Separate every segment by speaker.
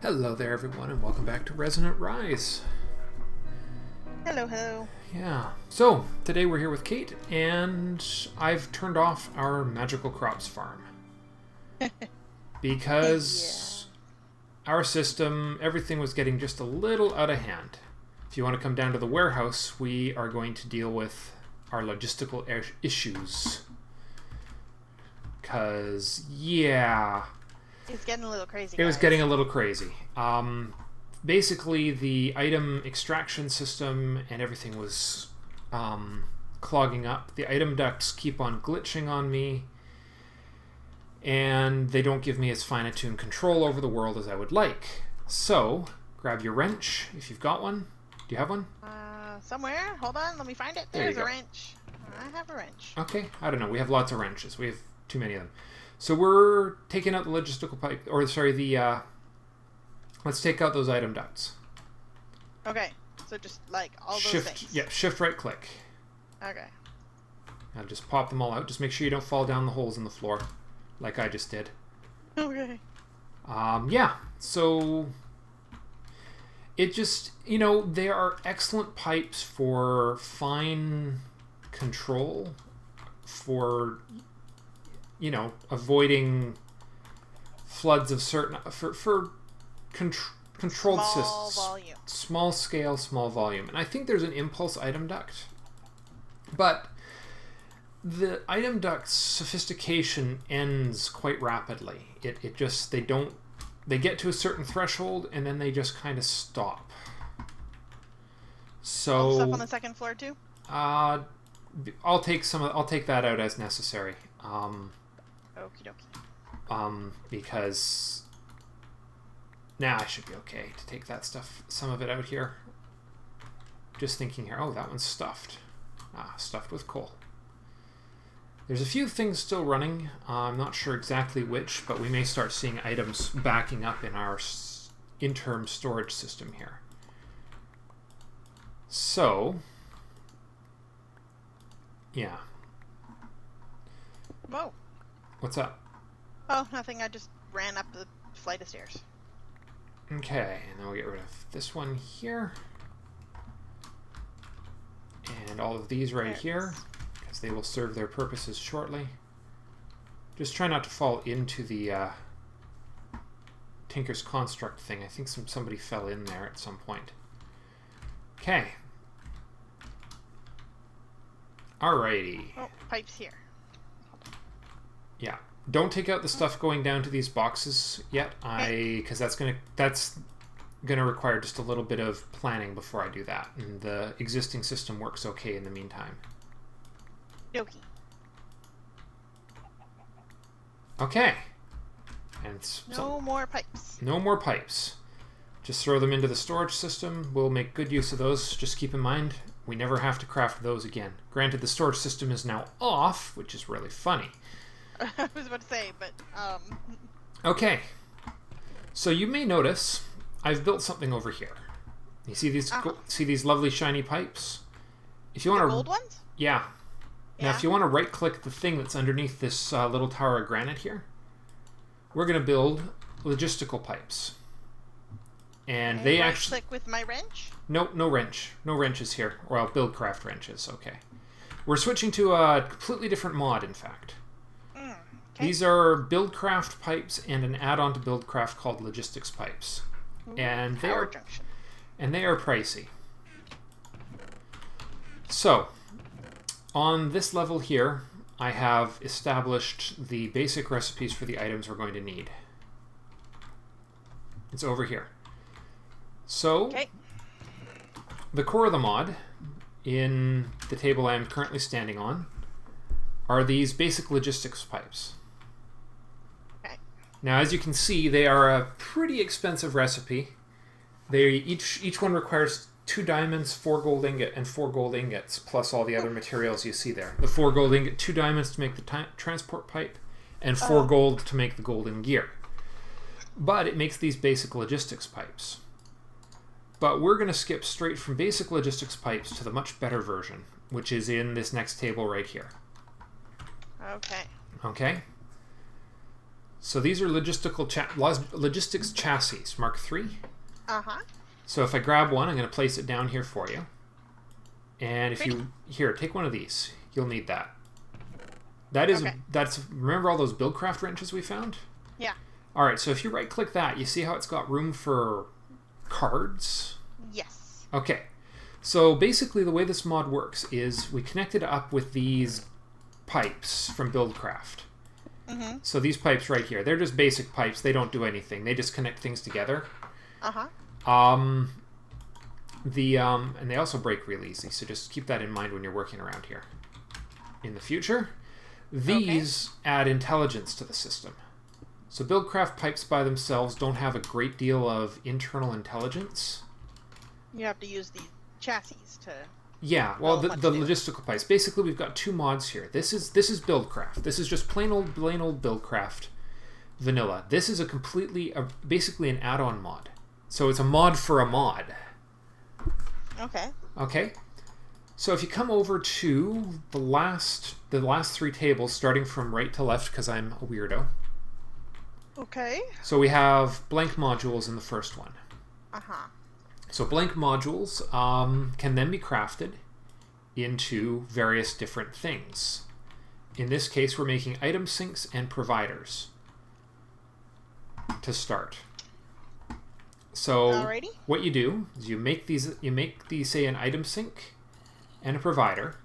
Speaker 1: Hello there, everyone, and welcome back to Resonant Rise.
Speaker 2: Hello, hello.
Speaker 1: Yeah, so today we're here with Kate, and I've turned off our magical crops farm because our system, everything was getting just a little out of hand. If you want to come down to the warehouse, we are going to deal with our logistical issues. Because, yeah.
Speaker 2: It's getting a little crazy.
Speaker 1: It was getting a little crazy. Basically, the item extraction system and everything was clogging up. The item ducts keep on glitching on me, and they don't give me as fine-tuned control over the world as I would like. So, grab your wrench if you've got one. Do you have one?
Speaker 2: Somewhere. Hold on, let me find it. There's a wrench. I have a wrench.
Speaker 1: Okay, I don't know. We have lots of wrenches. We have too many of them. So we're taking out the logistical pipe, or sorry, let's take out those item ducts.
Speaker 2: Okay, so just like all those things.
Speaker 1: Yeah, shift right click.
Speaker 2: Okay.
Speaker 1: Now just pop them all out. Just make sure you don't fall down the holes in the floor, like I just did.
Speaker 2: Okay.
Speaker 1: Yeah, so it just, they are excellent pipes for fine control, for avoiding floods of certain for controlled systems,
Speaker 2: volume,
Speaker 1: small scale, small volume. And I think there's an impulse item duct, but the item duct's sophistication ends quite rapidly. It just they get to a certain threshold and then they just kind of stop. So
Speaker 2: stuff on the second floor too.
Speaker 1: I'll take that out as necessary.
Speaker 2: Okie dokie.
Speaker 1: Because I should be okay to take some of it out here. Just thinking here, oh, that one's stuffed. Stuffed with coal. There's a few things still running. I'm not sure exactly which, but we may start seeing items backing up in our interim storage system here. So, yeah.
Speaker 2: Whoa.
Speaker 1: What's up?
Speaker 2: Oh, nothing. I just ran up the flight of stairs.
Speaker 1: Okay, and then we'll get rid of this one here. And all of these right here, because they will serve their purposes shortly. Just try not to fall into the Tinker's Construct thing. I think somebody fell in there at some point. Okay. Alrighty.
Speaker 2: Oh, pipes here.
Speaker 1: Yeah. Don't take out the stuff going down to these boxes yet, because that's gonna require just a little bit of planning before I do that. And the existing system works okay in the meantime.
Speaker 2: Dokie.
Speaker 1: Okay. And
Speaker 2: no more pipes.
Speaker 1: No more pipes. Just throw them into the storage system. We'll make good use of those. Just keep in mind, we never have to craft those again. Granted, the storage system is now off, which is really funny.
Speaker 2: I was about to say, but
Speaker 1: Okay. So you may notice I've built something over here. You see these lovely shiny pipes? If you want to
Speaker 2: gold ones?
Speaker 1: Yeah. Now if you want to right click the thing that's underneath this little tower of granite here, we're going to build logistical pipes. And they actually
Speaker 2: click with my wrench?
Speaker 1: No wrench. No wrenches here. Well, buildcraft wrenches, okay. We're switching to a completely different mod, in fact.
Speaker 2: Okay.
Speaker 1: These are buildcraft pipes and an add-on to buildcraft called logistics pipes.
Speaker 2: Ooh,
Speaker 1: and they
Speaker 2: are
Speaker 1: pricey. So, on this level here, I have established the basic recipes for the items we're going to need. It's over here. So, the core of the mod, in the table I am currently standing on, are these basic logistics pipes. Now, as you can see, they are a pretty expensive recipe. They each one requires 2 diamonds, 4 gold ingot, and 4 gold ingots, plus all the other materials you see there. The 4 gold ingot, 2 diamonds to make the transport pipe, and 4 gold to make the golden gear. But it makes these basic logistics pipes. But we're going to skip straight from basic logistics pipes to the much better version, which is in this next table right here.
Speaker 2: Okay.
Speaker 1: Okay? So these are logistics chassis, Mark III.
Speaker 2: Uh-huh.
Speaker 1: So if I grab one, I'm going to place it down here for you. And if here, take one of these. You'll need that. That is, remember all those Buildcraft wrenches we found?
Speaker 2: Yeah.
Speaker 1: All right, so if you right-click that, you see how it's got room for cards?
Speaker 2: Yes.
Speaker 1: Okay. So basically the way this mod works is we connect it up with these pipes from Buildcraft.
Speaker 2: Mm-hmm.
Speaker 1: So these pipes right here, they're just basic pipes. They don't do anything. They just connect things together.
Speaker 2: Uh-huh.
Speaker 1: And they also break real easy, so just keep that in mind when you're working around here. In the future, these add intelligence to the system. So Buildcraft pipes by themselves don't have a great deal of internal intelligence.
Speaker 2: You have to use the chassis to...
Speaker 1: Yeah, well, the logistical pipes. Basically, we've got two mods here. This is Buildcraft. This is just plain old Buildcraft vanilla. This is basically an add-on mod. So it's a mod for a mod.
Speaker 2: Okay.
Speaker 1: Okay. So if you come over to the last three tables, starting from right to left, because I'm a weirdo.
Speaker 2: Okay.
Speaker 1: So we have blank modules in the first one.
Speaker 2: Uh-huh.
Speaker 1: So blank modules can then be crafted into various different things. In this case, we're making item sinks and providers to start. So
Speaker 2: Alrighty.
Speaker 1: what you do is you make these, say, an item sink and a provider,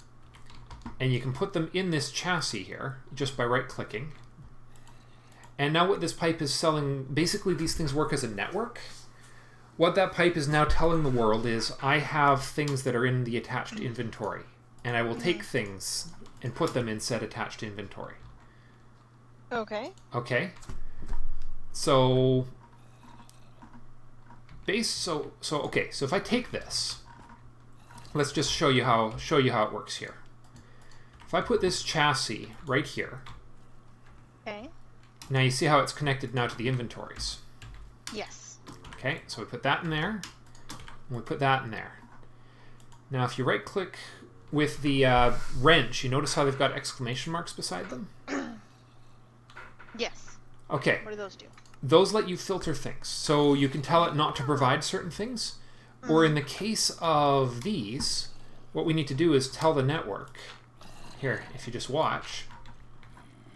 Speaker 1: and you can put them in this chassis here just by right-clicking. And now what this pipe is selling, basically these things work as a network. What that pipe is now telling the world is, I have things that are in the attached inventory, and I will take things and put them in said attached inventory.
Speaker 2: Okay.
Speaker 1: Okay. So if I take this, let's just show you how it works here. If I put this chassis right here,
Speaker 2: okay.
Speaker 1: Now you see how it's connected now to the inventories.
Speaker 2: Yes.
Speaker 1: Okay, so we put that in there, and we put that in there. Now if you right click with the wrench, you notice how they've got exclamation marks beside them?
Speaker 2: Yes.
Speaker 1: Okay.
Speaker 2: What do those do?
Speaker 1: Those let you filter things. So you can tell it not to provide certain things. Or in the case of these, what we need to do is tell the network. Here, if you just watch,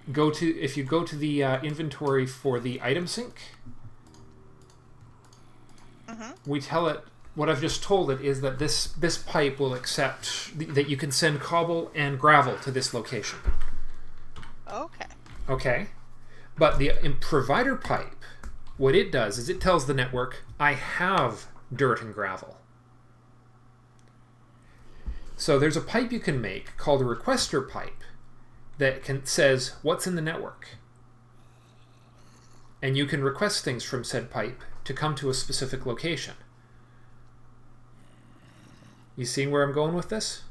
Speaker 1: if you go to the inventory for the item sink, we tell it, what I've just told it is that this pipe will accept that you can send cobble and gravel to this location.
Speaker 2: Okay.
Speaker 1: Okay. But the provider pipe, what it does is it tells the network, I have dirt and gravel. So there's a pipe you can make called a requester pipe that says what's in the network. And you can request things from said pipe to come to a specific location. You seeing where I'm going with this?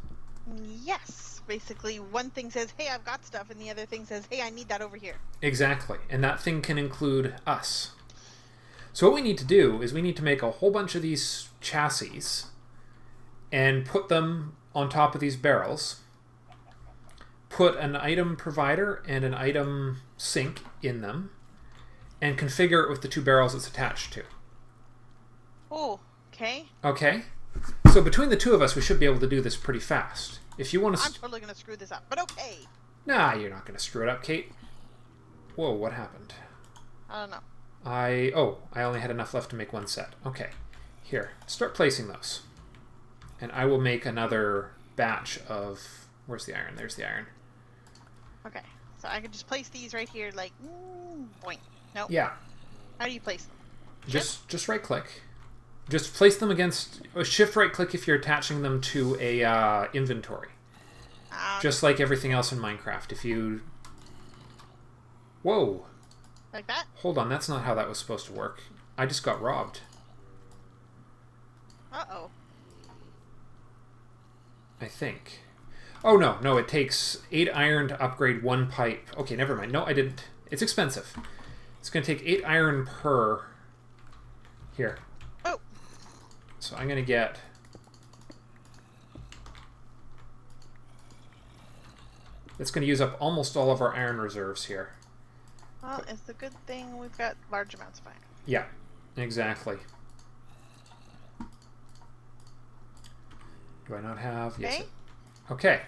Speaker 2: Yes. Basically, one thing says, hey, I've got stuff, and the other thing says, hey, I need that over here.
Speaker 1: Exactly. And that thing can include us. So what we need to do is we need to make a whole bunch of these chassis and put them on top of these barrels, put an item provider and an item sink in them, and configure it with the two barrels it's attached to.
Speaker 2: Oh, okay.
Speaker 1: Okay. So between the two of us, we should be able to do this pretty fast. If you want to...
Speaker 2: I'm totally going to screw this up, but okay.
Speaker 1: Nah, you're not going to screw it up, Kate. Whoa, what happened?
Speaker 2: I don't know.
Speaker 1: I only had enough left to make one set. Okay. Here, start placing those. And I will make another batch of... Where's the iron? There's the iron.
Speaker 2: Okay. So I can just place these right here, like, boink. Nope.
Speaker 1: Yeah.
Speaker 2: How do you place them?
Speaker 1: Just right-click. Just place them against... Shift right-click if you're attaching them to a inventory. Just like everything else in Minecraft. If you... Whoa.
Speaker 2: Like that?
Speaker 1: Hold on, that's not how that was supposed to work. I just got robbed.
Speaker 2: Uh-oh.
Speaker 1: I think. Oh, no, it takes 8 iron to upgrade 1 pipe. Okay, never mind. No, I didn't. It's expensive. It's going to take 8 iron per... Here.
Speaker 2: Oh.
Speaker 1: So I'm going to get... It's going to use up almost all of our iron reserves here.
Speaker 2: Well, it's the good thing we've got large amounts of iron.
Speaker 1: Yeah, exactly. Do I not have?
Speaker 2: Okay.
Speaker 1: Yes. Okay.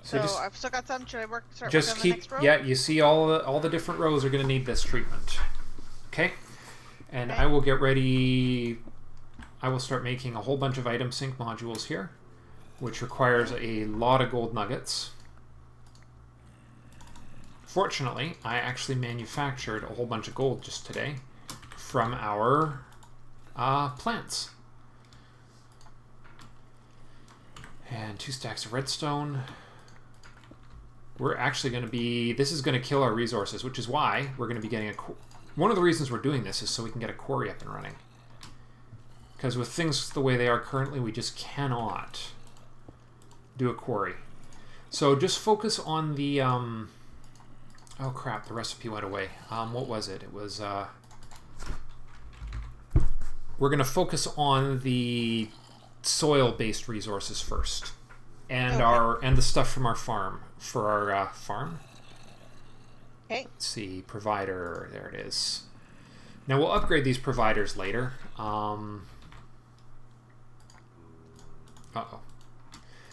Speaker 2: So
Speaker 1: just
Speaker 2: I've still got some. Should I start
Speaker 1: just
Speaker 2: working on
Speaker 1: keep.
Speaker 2: the next row?
Speaker 1: Yeah, you see all the different rows are going to need this treatment. Okay. And
Speaker 2: Okay.
Speaker 1: I will get ready. I will start making a whole bunch of item sync modules here, which requires a lot of gold nuggets. Fortunately, I actually manufactured a whole bunch of gold just today from our plants. And 2 stacks of redstone. We're actually going to be... This is going to kill our resources, which is why we're going to be getting a... One of the reasons we're doing this is so we can get a quarry up and running. Because with things the way they are currently, we just cannot do a quarry. So just focus on the... Oh crap, the recipe went away. What was it? It was... We're going to focus on the soil-based resources first. And and the stuff from our farm. For our farm.
Speaker 2: Okay.
Speaker 1: Let's see, provider, there it is. Now we'll upgrade these providers later. Uh-oh.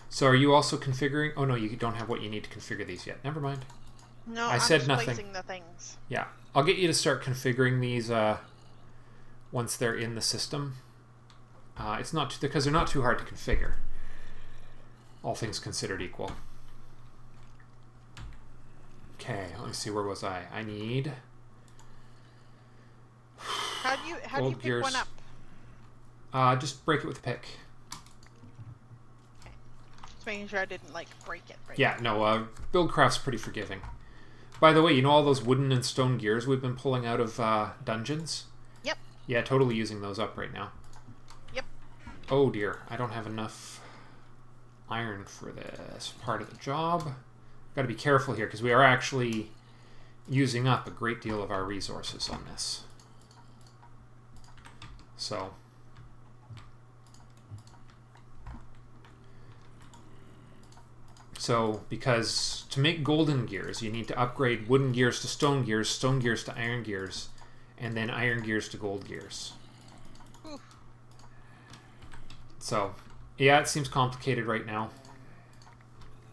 Speaker 1: So are you also configuring... Oh no, you don't have what you need to configure these yet. Never mind.
Speaker 2: No,
Speaker 1: I said
Speaker 2: just
Speaker 1: nothing.
Speaker 2: placing the things.
Speaker 1: Yeah. I'll get you to start configuring these once they're in the system. It's not because they're not too hard to configure. All things considered equal. Okay, let me see, where was I? I need...
Speaker 2: How do you pick
Speaker 1: gears.
Speaker 2: one up?
Speaker 1: Just break it with a pick.
Speaker 2: Okay. Just making sure I didn't like break it.
Speaker 1: Yeah, no, Buildcraft's pretty forgiving. By the way, you know all those wooden and stone gears we've been pulling out of dungeons?
Speaker 2: Yep.
Speaker 1: Yeah, totally using those up right now.
Speaker 2: Yep.
Speaker 1: Oh dear, I don't have enough iron for this part of the job. Got to be careful here because we are actually using up a great deal of our resources on this. So, because to make golden gears, you need to upgrade wooden gears to stone gears to iron gears, and then iron gears to gold gears.
Speaker 2: Oof.
Speaker 1: So, yeah, it seems complicated right now.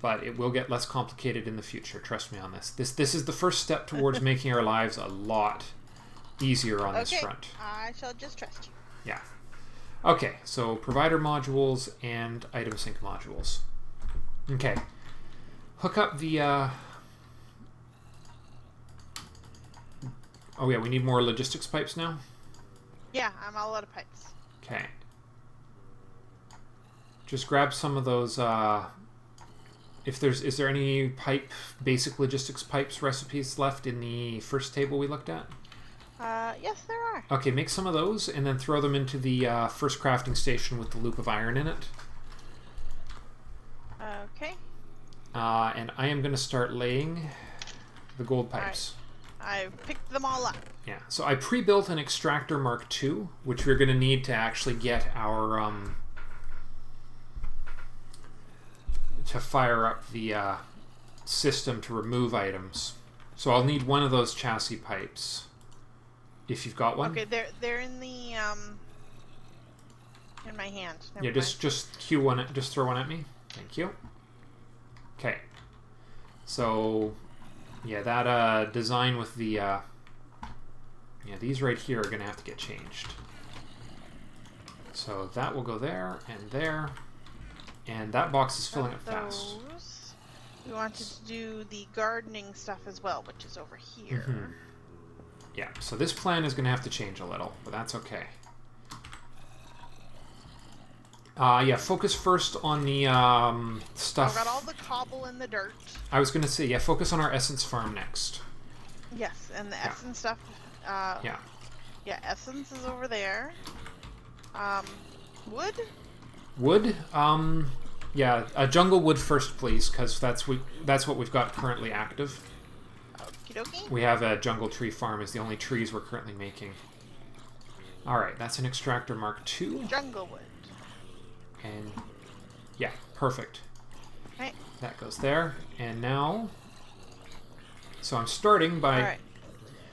Speaker 1: But it will get less complicated in the future. Trust me on this. This is the first step towards making our lives a lot easier on this front.
Speaker 2: I shall just trust you.
Speaker 1: Yeah. Okay, so provider modules and item sync modules. Okay. Hook up the... Oh yeah, we need more logistics pipes now?
Speaker 2: Yeah, I'm all out of pipes.
Speaker 1: Okay. Just grab some of those... Is there any basic logistics pipes recipes left in the first table we looked at?
Speaker 2: Yes, there are.
Speaker 1: Okay, make some of those and then throw them into the first crafting station with the loop of iron in it.
Speaker 2: Okay.
Speaker 1: And I am going to start laying the gold pipes.
Speaker 2: Right. I've picked them all up.
Speaker 1: Yeah, so I pre-built an extractor Mark II, which we're going to need to actually get our... to fire up the system to remove items. So I'll need one of those chassis pipes. If you've got one.
Speaker 2: Okay, they're in the in my hand. Never
Speaker 1: yeah, just cue one. Just throw one at me. Thank you. Okay. So, yeah, that design with the yeah, these right here are gonna have to get changed. So that will go there and there. And that box is filling up fast.
Speaker 2: We wanted to do the gardening stuff as well, which is over here.
Speaker 1: Mm-hmm. Yeah, so this plan is going to have to change a little, but that's okay. Yeah, focus first on the stuff.
Speaker 2: I've got all the cobble and the dirt.
Speaker 1: I was going to say, yeah, focus on our essence farm next.
Speaker 2: Yes, and the essence stuff. Yeah. Yeah, essence is over there. Wood?
Speaker 1: Wood? Yeah, jungle wood first, please, because that's what we've got currently active.
Speaker 2: Okie dokie.
Speaker 1: We have a jungle tree farm is the only trees we're currently making. Alright, that's an extractor Mark II.
Speaker 2: Jungle wood.
Speaker 1: And, yeah, perfect.
Speaker 2: Okay.
Speaker 1: That goes there. And now... So I'm starting by...
Speaker 2: Alright.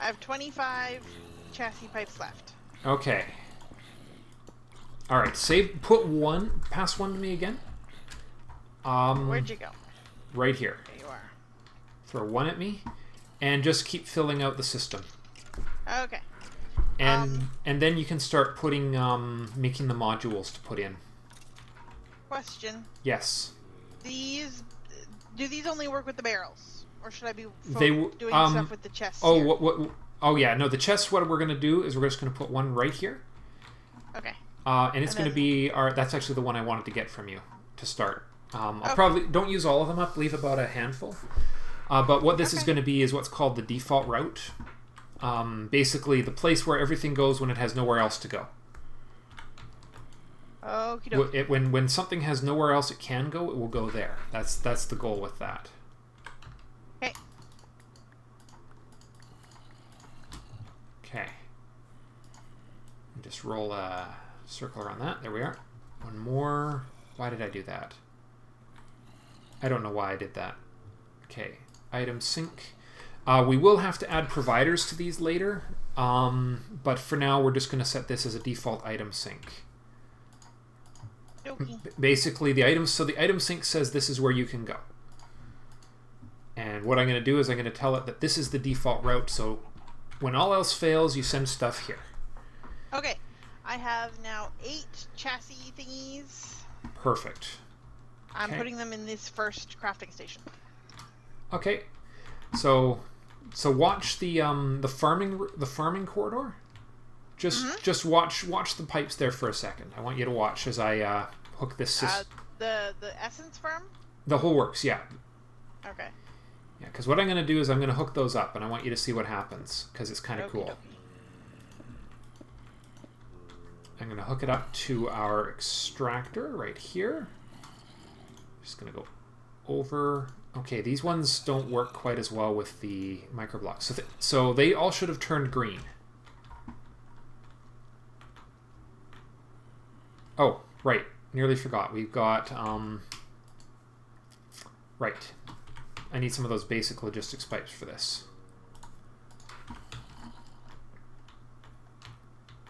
Speaker 2: I have 25 chassis pipes left.
Speaker 1: Okay. All right. Save. Put one. Pass one to me again.
Speaker 2: Where'd you go?
Speaker 1: Right here.
Speaker 2: There you are.
Speaker 1: Throw one at me, and just keep filling out the system.
Speaker 2: Okay.
Speaker 1: And then you can start putting making the modules to put in.
Speaker 2: Question.
Speaker 1: Yes.
Speaker 2: Do these only work with the barrels, or should I be doing stuff with the chests?
Speaker 1: Oh,
Speaker 2: here?
Speaker 1: what? Oh, yeah. No, the chests. What we're gonna do is we're just gonna put one right here.
Speaker 2: Okay.
Speaker 1: And it's gonna be that's actually the one I wanted to get from you to start. I'll probably don't use all of them up. Leave about a handful. But what this is going to be is what's called the default route. Basically, the place where everything goes when it has nowhere else to go.
Speaker 2: Okie dokie.
Speaker 1: When something has nowhere else it can go, it will go there. That's the goal with that.
Speaker 2: Okay.
Speaker 1: Okay. Just roll a circle around that. There we are. One more. Why did I do that? I don't know why I did that. Okay. Item sync. We will have to add providers to these later, but for now we're just going to set this as a default item sync.
Speaker 2: Okay.
Speaker 1: Basically, the item sync says this is where you can go. And what I'm going to do is I'm going to tell it that this is the default route, so when all else fails, you send stuff here.
Speaker 2: Okay. I have now 8 chassis thingies.
Speaker 1: Perfect.
Speaker 2: I'm putting them in this first crafting station.
Speaker 1: Okay. So watch the farming corridor. Just watch the pipes there for a second. I want you to watch as I hook this system.
Speaker 2: The essence farm?
Speaker 1: The whole works, yeah.
Speaker 2: Okay.
Speaker 1: Yeah, because what I'm going to do is I'm going to hook those up, and I want you to see what happens, because it's kind of cool. I'm going to hook it up to our extractor right here. Just going to go over. Okay, these ones don't work quite as well with the microblocks. So they all should have turned green. Oh, right. Nearly forgot. We've got... right. I need some of those basic logistics pipes for this.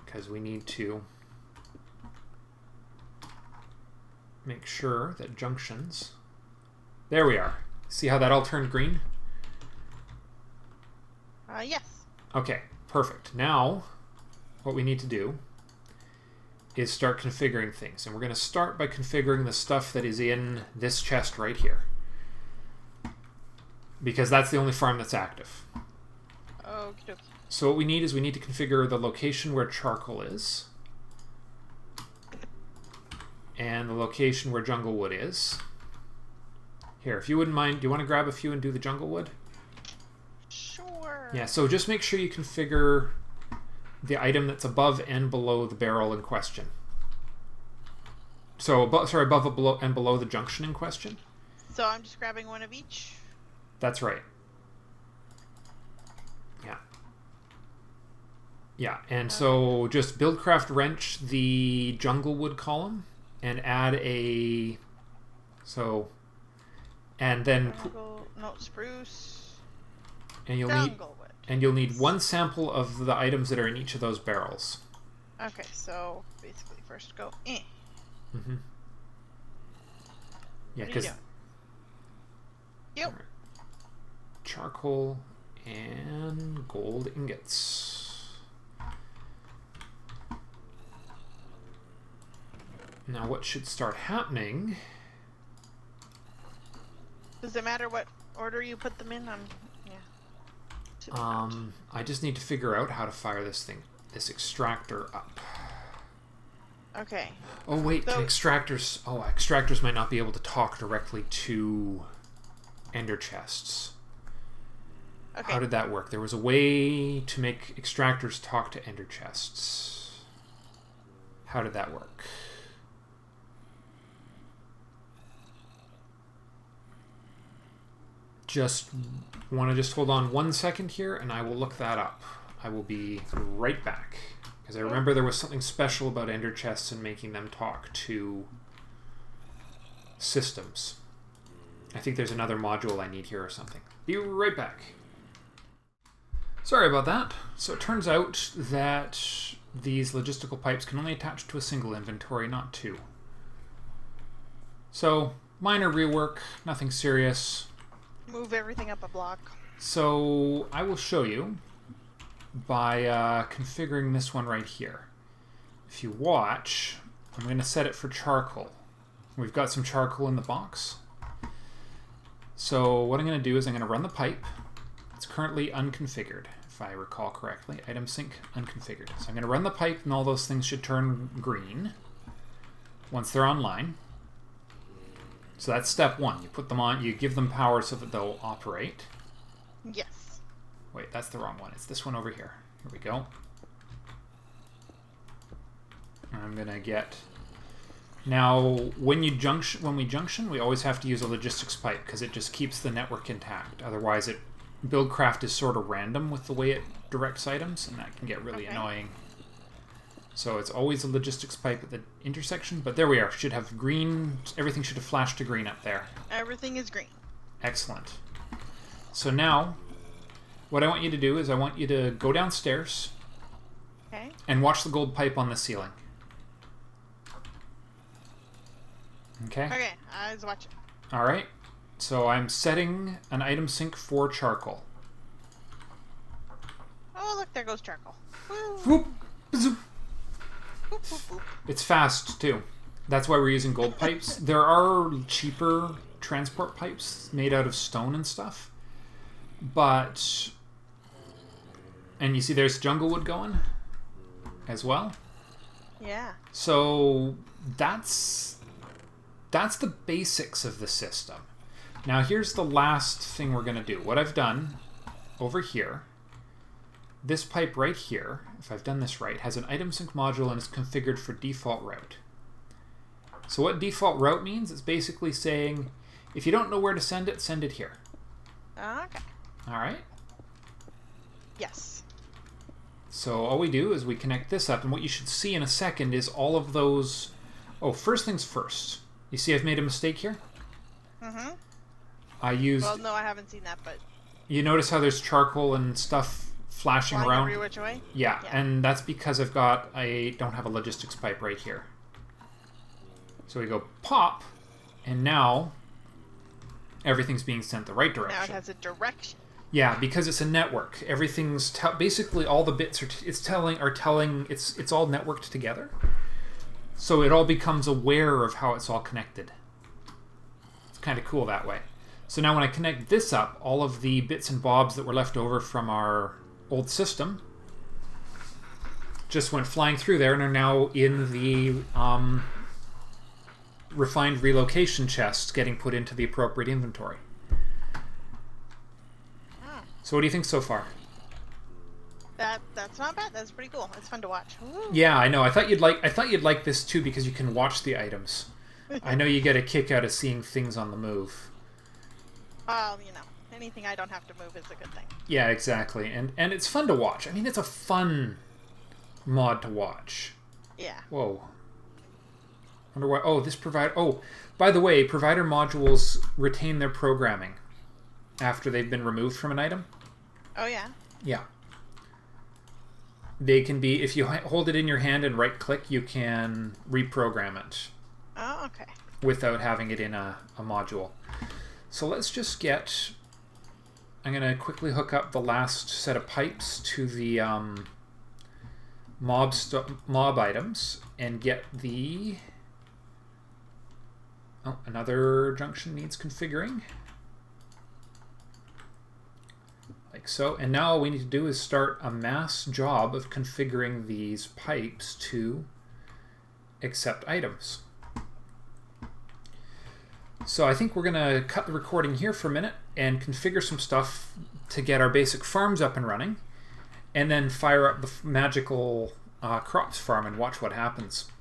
Speaker 1: Because we need to make sure that junctions... There we are. See how that all turned green?
Speaker 2: Yes.
Speaker 1: Okay, perfect. Now, what we need to do is start configuring things. And we're going to start by configuring the stuff that is in this chest right here. Because that's the only farm that's active.
Speaker 2: Okie dokie.
Speaker 1: So what we need is we need to configure the location where charcoal is. And the location where jungle wood is. Here, if you wouldn't mind, do you want to grab a few and do the jungle wood?
Speaker 2: Sure.
Speaker 1: Yeah, so just make sure you configure the item that's above and below the barrel in question. So, above and below the junction in question.
Speaker 2: So I'm just grabbing one of each?
Speaker 1: That's right. Yeah. Yeah, and so just buildcraft wrench the jungle wood column and add a... So... And then...
Speaker 2: spruce.
Speaker 1: And you'll need one sample of the items that are in each of those barrels.
Speaker 2: Okay, so basically first go
Speaker 1: Mm-hmm. Yeah,
Speaker 2: because... Yep.
Speaker 1: Right. Charcoal and gold ingots. Now what should start happening...
Speaker 2: Does it matter what order you put them in?
Speaker 1: I just need to figure out how to fire this extractor up.
Speaker 2: Okay.
Speaker 1: Oh wait,
Speaker 2: so,
Speaker 1: extractors might not be able to talk directly to ender chests.
Speaker 2: Okay.
Speaker 1: How did that work? There was a way to make extractors talk to ender chests. How did that work? Just hold on 1 second here, and I will look that up. I will be right back, because I remember there was something special about ender chests and making them talk to systems. I think there's another module I need here or something. Be right back. Sorry about that. So it turns out that these logistical pipes can only attach to a single inventory, not two. So, minor rework, nothing serious.
Speaker 2: Move everything up a block.
Speaker 1: So, I will show you by configuring this one right here. If you watch, I'm going to set it for charcoal. We've got some charcoal in the box. So what I'm going to do is I'm going to run the pipe. It's currently unconfigured, if I recall correctly. Item sync unconfigured. So I'm going to run the pipe, and all those things should turn green once they're online. So that's step one. You put them on, you give them power so that they'll operate.
Speaker 2: Yes.
Speaker 1: Wait, that's the wrong one. It's this one over here. Here we go. I'm going to get... Now, when we junction, we always have to use a logistics pipe because it just keeps the network intact. Otherwise, buildcraft is sort of random with the way it directs items, and that can get really annoying. So it's always a logistics pipe at the intersection, but there we are. Should have green. Everything should have flashed to green up there.
Speaker 2: Everything is green.
Speaker 1: Excellent. So now, what I want you to do is I want you to go downstairs and watch the gold pipe on the ceiling. Okay.
Speaker 2: Okay, I was watching.
Speaker 1: All right. So I'm setting an item sync for charcoal.
Speaker 2: Oh, look, there goes charcoal. Woo.
Speaker 1: Whoop, zoop.
Speaker 2: Boop, boop, boop.
Speaker 1: It's fast too. That's why we're using gold pipes. There are cheaper transport pipes made out of stone and stuff, but and you see there's jungle wood going as well.
Speaker 2: Yeah.
Speaker 1: So that's the basics of the system. Now here's the last thing we're going to do. What I've done over here, this pipe right here, if I've done this right, has an item sync module and is configured for default route. So what default route means, it's basically saying, if you don't know where to send it here.
Speaker 2: Okay.
Speaker 1: All right?
Speaker 2: Yes.
Speaker 1: So all we do is we connect this up, and what you should see in a second is all of those... Oh, first things first. You see I've made a mistake here?
Speaker 2: Mm-hmm.
Speaker 1: I used...
Speaker 2: Well, no, I haven't seen that, but...
Speaker 1: You notice how there's charcoal and stuff flashing
Speaker 2: flying
Speaker 1: around?
Speaker 2: every which way?
Speaker 1: Yeah, and that's because I don't have a logistics pipe right here. So we go pop, and now everything's being sent the right direction.
Speaker 2: Now it has a direction.
Speaker 1: Yeah, because it's a network. Everything's basically all the bits it's all networked together. So it all becomes aware of how it's all connected. It's kind of cool that way. So now when I connect this up, all of the bits and bobs that were left over from our old system just went flying through there and are now in the refined relocation chest getting put into the appropriate inventory. So what do you think so far?
Speaker 2: That's not bad. That's pretty cool. It's fun to watch. Woo.
Speaker 1: Yeah, I know. I thought you'd like this too because you can watch the items. I know you get a kick out of seeing things on the move.
Speaker 2: Well, you know, anything I don't have to move is a good thing.
Speaker 1: Yeah, exactly. And it's fun to watch. I mean, it's a fun mod to watch.
Speaker 2: Yeah.
Speaker 1: Whoa. Wonder why. Oh, this provider. Oh, by the way, provider modules retain their programming after they've been removed from an item.
Speaker 2: Oh yeah.
Speaker 1: Yeah. They can be, if you hold it in your hand and right click, you can reprogram it.
Speaker 2: Oh, okay.
Speaker 1: Without having it in a module. So let's just get... I'm going to quickly hook up the last set of pipes to the mob items and get the... Oh, another junction needs configuring. Like so. And now all we need to do is start a mass job of configuring these pipes to accept items. So I think we're going to cut the recording here for a minute and configure some stuff to get our basic farms up and running, and then fire up the magical crops farm and watch what happens.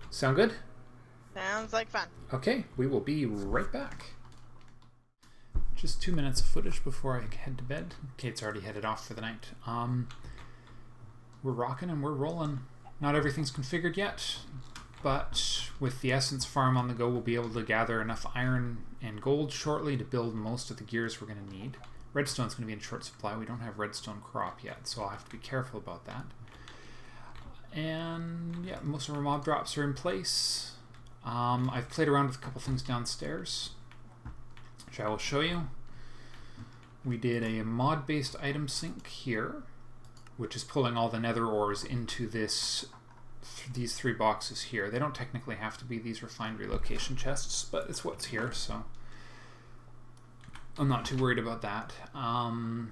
Speaker 1: Sound good?
Speaker 2: Sounds like fun.
Speaker 1: Okay, we will be right back. Just 2 minutes of footage before I head to bed. Kate's already headed off for the night. We're rocking and we're rolling. Not everything's configured yet, but with the essence farm on the go, we'll be able to gather enough iron and gold shortly to build most of the gears we're going to need. Redstone's going to be in short supply. We don't have redstone crop yet, so I'll have to be careful about that. And yeah, most of our mob drops are in place. I've played around with a couple things downstairs, which I will show you. We did a mod-based item sink here, which is pulling all the nether ores into these 3 boxes here. They don't technically have to be these refined relocation chests, but it's what's here, so I'm not too worried about that. And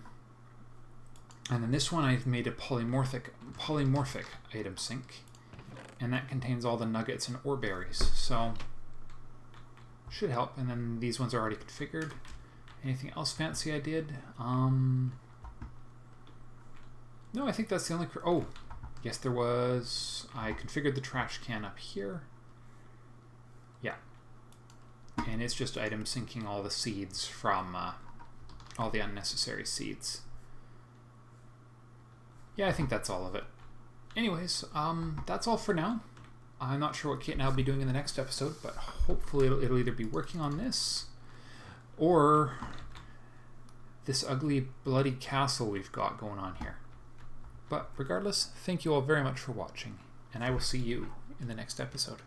Speaker 1: then this one I've made a polymorphic item sink, and that contains all the nuggets and ore berries, so should help. And then these ones are already configured. Anything else fancy I did? No, I think that's the only... Oh, yes, there was... I configured the trash can up here. Yeah. And it's just item syncing all the seeds from all the unnecessary seeds. Yeah, I think that's all of it. Anyways, that's all for now. I'm not sure what Kate and I will be doing in the next episode, but hopefully it'll either be working on this or this ugly, bloody castle we've got going on here. But regardless, thank you all very much for watching, and I will see you in the next episode.